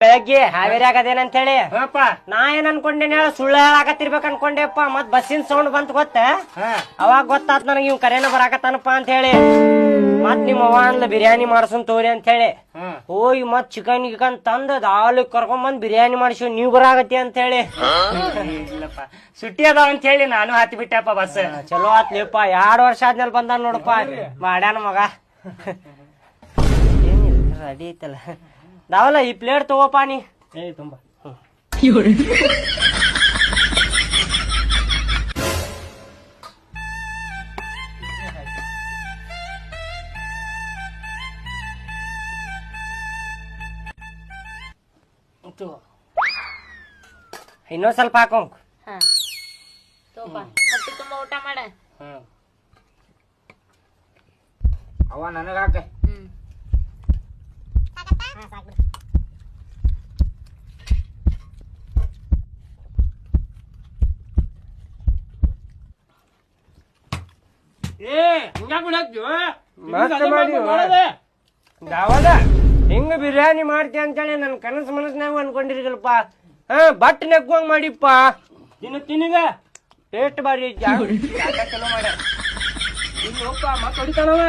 ಬೆಳಗ್ಗೆ ಹಾವೇರಿ ಆಗದೇನಂತ ಹೇಳಿ ಹಪ್ಪ ನಾ ಏನ್ ಅನ್ಕೊಂಡೇನ ಸುಳ್ಳು ಹೇಳಾಕತ್ತಿರ್ಬೇಕ ಅನ್ಕೊಂಡೆಪ್ಪ ಮತ್ ಬಸ್ಸಿನ ಸೌಂಡ್ ಬಂತ ಗೊತ್ತ ಅವಾಗ ಗೊತ್ತಾತ್ ನನಗೆ ಇವ್ ಕರೇನ ಬರಾಕತ್ತಾನಪ್ಪ ಅಂತ ಹೇಳಿ ಮತ್ ನಿಮ್ ಅವ್ವ ಅಂದ್ಲ ಬಿರಿಯಾನಿ ಮಾಡ್ಸನ್ ತೋರಿ ಅಂತ ಹೇಳಿ ಹೋಗಿ ಮತ್ ಚಿಕನ್ ಗಿಕನ್ ತಂದ್ ದಾಲ್ ಕರ್ಕೊಂಡ್ ಬಂದ್ ಬಿರಿಯಾನಿ ಮಾಡಿಸಿ ನೀವ್ ಬರಾಗತ್ತಿ ಅಂತ ಹೇಳಿ ಇಲ್ಲಪ್ಪ ಸುಟ್ಟಿ ಅದಾವ ಅಂತ ಹೇಳಿ ನಾನು ಹತ್ತಿ ಬಿಟ್ಟೆಪ್ಪ ಬಸ್. ಚಲೋ ಆತ್ಲಿಪ್ಪ 2 ವರ್ಷ ಆದ್ಮೇಲೆ ಬಂದ ನೋಡಪ್ಪ ಮಾಡ್ಯಾನ ಮಗ. ಏನಿಲ್ಲ ರೆಡಿ ಐತಲ್ಲ ದಾವಲ್ಲ ಈ ಪ್ಲೇಟ್ ತಗೋಪ ನೀ ತುಂಬಾ ಇನ್ನೊಂದ್ ಸ್ವಲ್ಪ ಹಾಕೋಂಕ್ ತುಂಬಾ ಊಟ ಮಾಡ. ಅವ ನನಗ ಹಾಕ. ದಾವದ ಹಿಂಗ ಬಿರಿಯಾನಿ ಮಾಡ್ತಿ ಅಂತೇಳಿ ನನ್ ಕನಸು ಮನಸ್ನಾಗ ಅನ್ಕೊಂಡಿರಿಗಲ್ಪ. ಬಟ್ ನೆಗ್ವಂಗ್ ಮಾಡಿಪ್ಪ ತಿನ್ನಿಗ ಟೇಸ್ಟ್ ಬಾರಿ ಚಲೋ ಮಾಡ. ಇನ್ನೊಪ್ಪ ಮತ್ ಹೊಡಿತಾನವ.